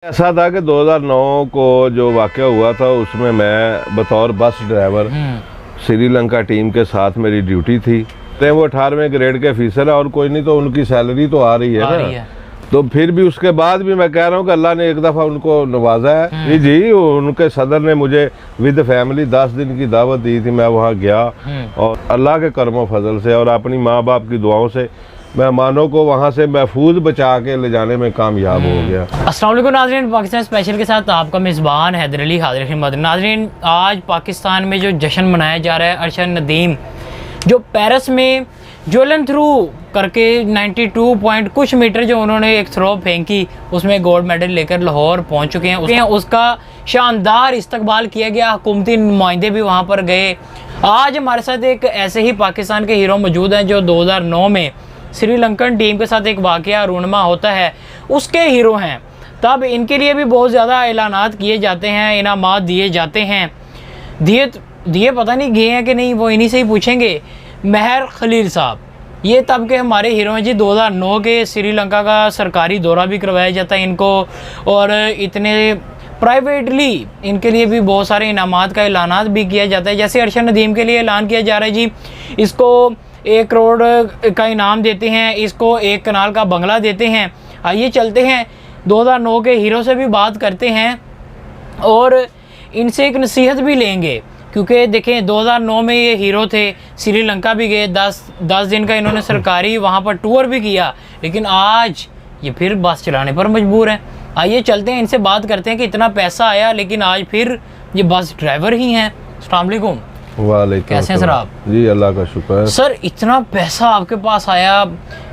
ऐसा था कि 2009 को जो वाक़या हुआ था उसमें मैं बतौर बस ड्राइवर श्रीलंका टीम के साथ मेरी ड्यूटी थी। तो वो 18वें ग्रेड के ऑफिसर है और कोई नहीं तो उनकी सैलरी तो आ रही है ना। तो फिर भी उसके बाद भी मैं कह रहा हूँ कि अल्लाह ने एक दफ़ा उनको नवाजा है। जी उनके सदर ने मुझे विद फैमिली 10 दिन की दावत दी थी। मैं वहाँ गया और अल्लाह के करम फजल से और अपनी माँ बाप की दुआओं से मेहमानों को वहाँ से महफूज बचा के ले जाने में कामयाब हो गया। अस्सलाम वालेकुम नाज़रीन, पाकिस्तान स्पेशल के साथ आपका मेज़बान हैदर अली हाज़िर खिदमत। नाज़रीन, आज पाकिस्तान में जो जश्न मनाया जा रहा है अरशद नदीम, जो पेरिस में जोलन थ्रू करके 92 पॉइंट कुछ मीटर जो उन्होंने एक थ्रो फेंकी उसमें गोल्ड मेडल लेकर लाहौर पहुंच चुके हैं। उसका शानदार इस्तकबाल किया गया, हुकूमती नुमाइंदे भी वहां पर गए। आज हमारे साथ एक ऐसे ही पाकिस्तान के हीरो मौजूद हैं जो 2009 में श्रीलंकन टीम के साथ एक वाक़या रूनमा होता है उसके हीरो हैं। तब इनके लिए भी बहुत ज़्यादा ऐलानात किए जाते हैं, इनामात दिए जाते हैं। दिए पता नहीं गए हैं कि नहीं, वो इन्हीं से ही पूछेंगे। महर खलील साहब, ये तब के हमारे हीरो हैं जी। 2009 के श्रीलंका का सरकारी दौरा भी करवाया जाता है इनको और इतने प्राइवेटली इनके लिए भी बहुत सारे इनामात का ऐलानात भी किया जाता है। जैसे अरशद नदीम के लिए ऐलान किया जा रहा है जी, इसको 1 करोड़ का इनाम देते हैं, इसको 1 कनाल का बंगला देते हैं। आइए चलते हैं 2009 के हीरो से भी बात करते हैं और इनसे एक नसीहत भी लेंगे, क्योंकि देखें 2009 में ये हीरो थे, श्रीलंका भी गए, 10 दिन का इन्होंने सरकारी वहाँ पर टूर भी किया, लेकिन आज ये फिर बस चलाने पर मजबूर हैं। आइए चलते हैं, इनसे बात करते हैं कि इतना पैसा आया लेकिन आज फिर ये बस ड्राइवर ही हैं। अस्सलाम वालेकुम। वालेकुम। कैसे हैं सर आप? जी अल्लाह का शुक्र है। सर, इतना पैसा आपके पास आया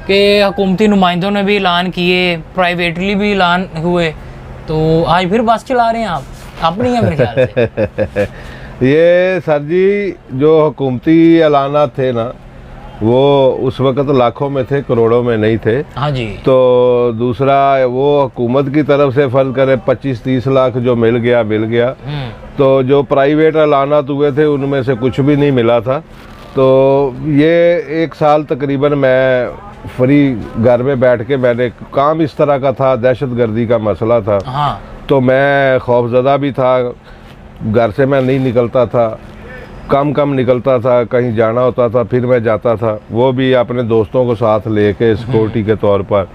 कि हुकूमती नुमाइंदों ने भी ऐलान किए, प्राइवेटली भी ऐलान हुए, तो आज फिर बस चला रहे हैं आप नहीं है मेरे ख्याल से। ये सर जी जो हुकूमती ऐलानात थे ना, वो उस वक़्त लाखों में थे, करोड़ों में नहीं थे। हाँ जी। तो दूसरा वो हुकूमत की तरफ से फर्ज करे 25-30 लाख जो मिल गया। तो जो प्राइवेट ऐलानात हुए थे उनमें से कुछ भी नहीं मिला था। तो ये 1 साल तकरीबन मैं फ्री घर में बैठ के, मैंने काम इस तरह का था, दहशतगर्दी का मसला था। हाँ। तो मैं खौफजदा भी था, घर से मैं नहीं निकलता था, कम निकलता था, कहीं जाना होता था फिर मैं जाता था, वो भी अपने दोस्तों को साथ लेके सिक्योरिटी के तौर पर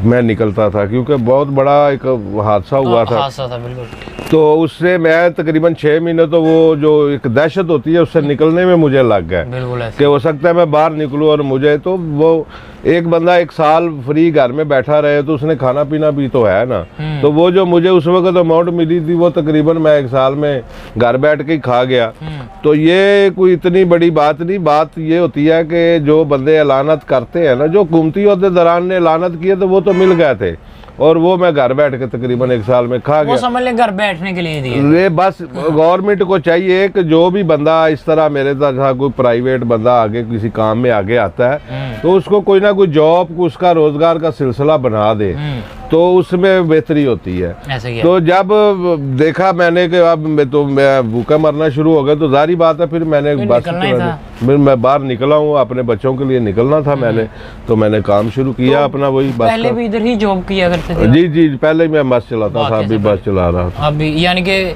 मैं निकलता था, क्योंकि बहुत बड़ा एक हादसा हुआ था। बिल्कुल। तो उससे मैं तकरीबन 6 महीने तो वो जो एक दहशत होती है उससे निकलने में मुझे लग गया कि हो सकता है मैं बाहर निकलूँ। और मुझे तो वो एक बंदा 1 साल फ्री घर में बैठा रहे तो उसने खाना पीना भी तो है ना। तो वो जो मुझे उस वक्त अमाउंट मिली थी वो तकरीबन मैं 1 साल में घर बैठ के ही खा गया। तो ये कोई इतनी बड़ी बात नहीं। बात ये होती है कि जो बंदे ऐलानात करते हैं ना, जो हुकूमती अहदेदारान ने ऐलानात किए तो वो तो मिल गए थे और वो मैं घर बैठ के तकरीबन 1 साल में खा गया। वो समझ लें घर बैठने के लिए दिए। ये बस गवर्नमेंट को चाहिए कि जो भी बंदा इस तरह मेरे तरह कोई प्राइवेट बंदा आगे किसी काम में आगे आता है तो उसको कोई ना कोई जॉब, उसका रोजगार का सिलसिला बना दे, तो उसमें बेहतरी होती है। तो जब देखा मैंने कि अब मैं भूखा मरना शुरू हो गया तो जारी बात है फिर मैंने बस फिर मैं बाहर निकला हूँ, अपने बच्चों के लिए निकलना था मैंने, तो मैंने काम शुरू किया तो अपना वही बस। पहले भी इधर ही जॉब किया करते थे? जी पहले मैं बस चलाता था, अभी बस चला रहा था अभी, यानी कि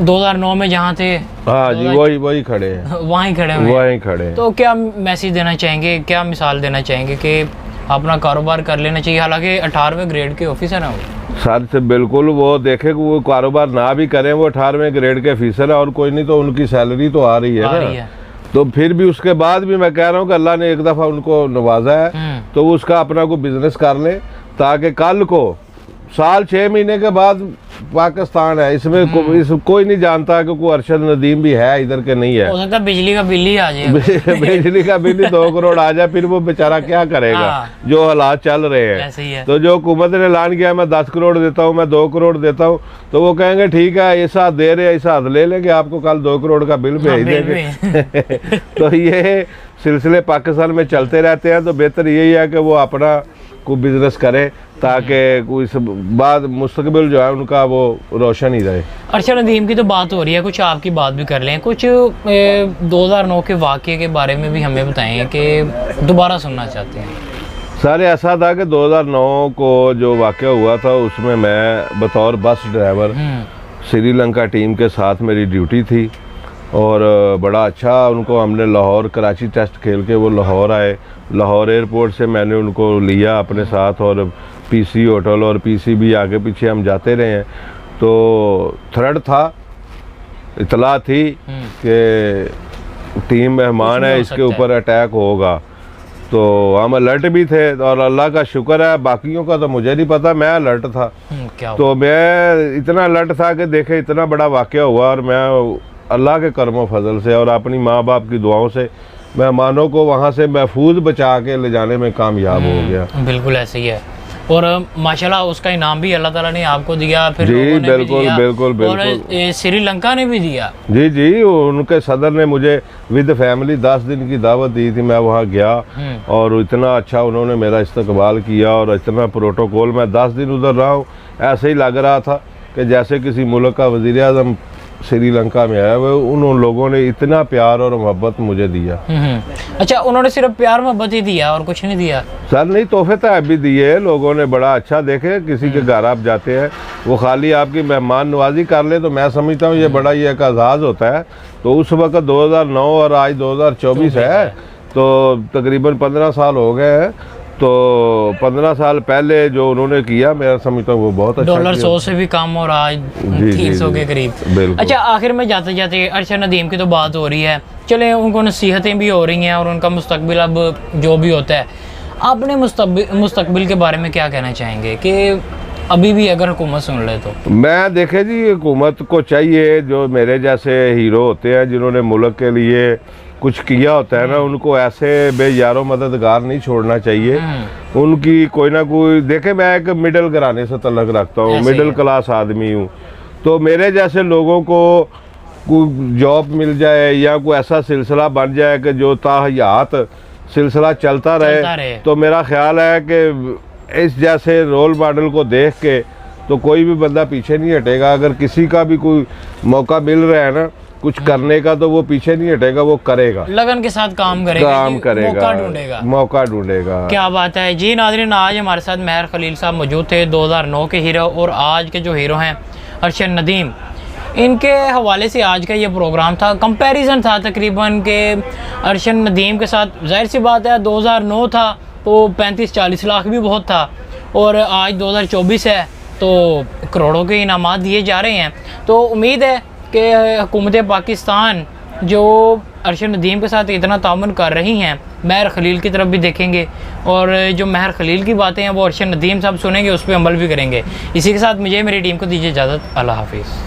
2009 में जहाँ थे। हाँ जी, वही खड़े हैं। वहीं खड़े। तो क्या मैसेज देना चाहेंगे, क्या मिसाल देना चाहेंगे कि अपना कारोबार कर लेना चाहिए? हालांकि 18वें ग्रेड के ऑफिसर हैं वो। सर से बिल्कुल, वो देखे कि वो कारोबार ना भी करें, वो 18वें ग्रेड के ऑफिसर है और कोई नहीं तो उनकी सैलरी तो आ रही है ना। तो फिर भी उसके बाद भी मैं कह रहा हूँ कि अल्लाह ने एक दफ़ा उनको नवाजा है तो वो उसका अपना कोई बिजनेस कर ले, ताकि कल को साल 6 महीने के बाद पाकिस्तान है, इसमें कोई नहीं जानता कि कोई अरशद नदीम भी है इधर के नहीं है। हो सकता है बिजली का बिल ही आ जाए। बिजली का बिल ही 2 करोड़ आ जाए, फिर वो बेचारा क्या करेगा जो हालात चल रहे हैं। ऐसे ही है। तो जो हुकूमत ने ऐलान किया मैं 10 करोड़ देता हूँ, मैं 2 करोड़ देता हूँ, तो वो कहेंगे ठीक है ऐसा दे रहे हैं, ऐसा ले लेंगे, आपको कल 2 करोड़ का बिल भेज देंगे। तो ये सिलसिले पाकिस्तान में चलते रहते हैं। तो बेहतर यही है कि वो अपना को बिजनेस करें ताकि कोई बाद मुस्तकबिल जो है उनका वो रोशन ही रहे। अरशद नदीम की तो बात हो रही है, कुछ आपकी बात भी कर लें। कुछ 2009 के वाक़े के बारे में भी हमें बताएं कि दोबारा सुनना चाहते हैं। सर ऐसा था कि 2009 को जो वाक़या हुआ था उसमें मैं बतौर बस ड्राइवर श्रीलंका टीम के साथ मेरी ड्यूटी थी और बड़ा अच्छा उनको हमने लाहौर कराची टेस्ट खेल के वो लाहौर आए। लाहौर एयरपोर्ट से मैंने उनको लिया अपने साथ और पीसी होटल और पीसी भी आगे पीछे हम जाते रहे हैं। तो थ्रेड था, इतला थी कि टीम मेहमान है, इसके ऊपर अटैक होगा, तो हम अलर्ट भी थे और अल्लाह का शुक्र है, बाकियों का तो मुझे नहीं पता, मैं अलर्ट था। तो मैं इतना अलर्ट था कि देखे इतना बड़ा वाक़या हुआ और मैं अल्लाह के करम फजल से और अपनी माँ बाप की दुआओं से मेहमानों को वहाँ से महफूज बचा के ले जाने में कामयाब हो गया। बिल्कुल ऐसे ही है और माशाल्लाह उसका इनाम भी अल्लाह ताला ने आपको दिया, फिर जी लोगों ने बिल्कुल भी दिया, बिल्कुल बिल्कुल और श्रीलंका ने भी दिया। जी उनके सदर ने मुझे विद फैमिली 10 दिन की दावत दी थी, मैं वहाँ गया और इतना अच्छा उन्होंने मेरा इस्तकबाल किया और इतना प्रोटोकॉल, मैं 10 दिन उधर रहा हूँ, ऐसे ही लग रहा था कि जैसे किसी मुल्क का वज़ीर आज़म श्रीलंका में आया। वो उन लोगों ने इतना प्यार और मोहब्बत मुझे दिया। अच्छा, उन्होंने सिर्फ प्यार मोहब्बत ही दिया और कुछ नहीं दिया? सर नहीं, तोहफे तो भी दिए लोगों ने, बड़ा अच्छा। देखे किसी के घर आप जाते हैं वो खाली आपकी मेहमान नवाजी कर ले तो मैं समझता हूँ ये बड़ा ये एक एजाज़ होता है। तो उस वक्त 2009 और आज 2024 है, तो तकरीबन 15 साल हो गए हैं। तो 15 साल पहले जो उन्होंने किया मैं समझता हूँ वो बहुत अच्छा। डॉलर 100 से भी कम और आज 300 के करीब। अच्छा, आखिर में जाते जाते अरशद नदीम की तो बात हो रही है, चले उनको नसीहतें भी हो रही हैं और उनका मुस्तकबिल अब जो भी होता है, आपने मुस्तकबिल के बारे में क्या कहना चाहेंगे कि अभी भी अगर हुकूमत सुन ले तो? मैं देखे जी, हुकूमत को चाहिए जो मेरे जैसे हीरो होते हैं जिन्होंने मुल्क के लिए कुछ किया होता है ना, उनको ऐसे बेयारो मददगार नहीं छोड़ना चाहिए। उनकी कोई ना कोई, देखे मैं एक मिडिल घराने से तल्लक रखता हूँ, मिडिल क्लास आदमी हूँ, तो मेरे जैसे लोगों को कोई जॉब मिल जाए या कोई ऐसा सिलसिला बन जाए कि जो ताहयात सिलसिला चलता रहे, तो मेरा ख्याल है कि इस जैसे रोल मॉडल को देख के तो कोई भी बंदा पीछे नहीं हटेगा। अगर किसी का भी कोई मौका मिल रहा है ना कुछ करने का, तो वो पीछे नहीं हटेगा, वो करेगा, लगन के साथ काम करेगा, मौका ढूंढेगा। क्या बात है जी। नाज़रीन, आज हमारे साथ महर खलील साहब मौजूद थे, 2009 के हीरो और आज के जो हीरो हैं अरशद नदीम। इनके हवाले से आज का ये प्रोग्राम था, कंपैरिजन था तकरीबन के अरशद नदीम के साथ। जाहिर सी बात है 2009 था तो 35-40 लाख भी बहुत था और आज 2024 है तो करोड़ों के इनामात दिए जा रहे हैं। तो उम्मीद है कि हुकूमत पाकिस्तान जो अरशद नदीम के साथ इतना ताउन कर रही हैं, महर खलील की तरफ भी देखेंगे और जो महर खलील की बातें हैं वो अरशद नदीम साहब सुनेंगे, उस पर अमल भी करेंगे। इसी के साथ मुझे मेरी टीम को दीजिए इजाज़त। अल्लाह हाफिज़।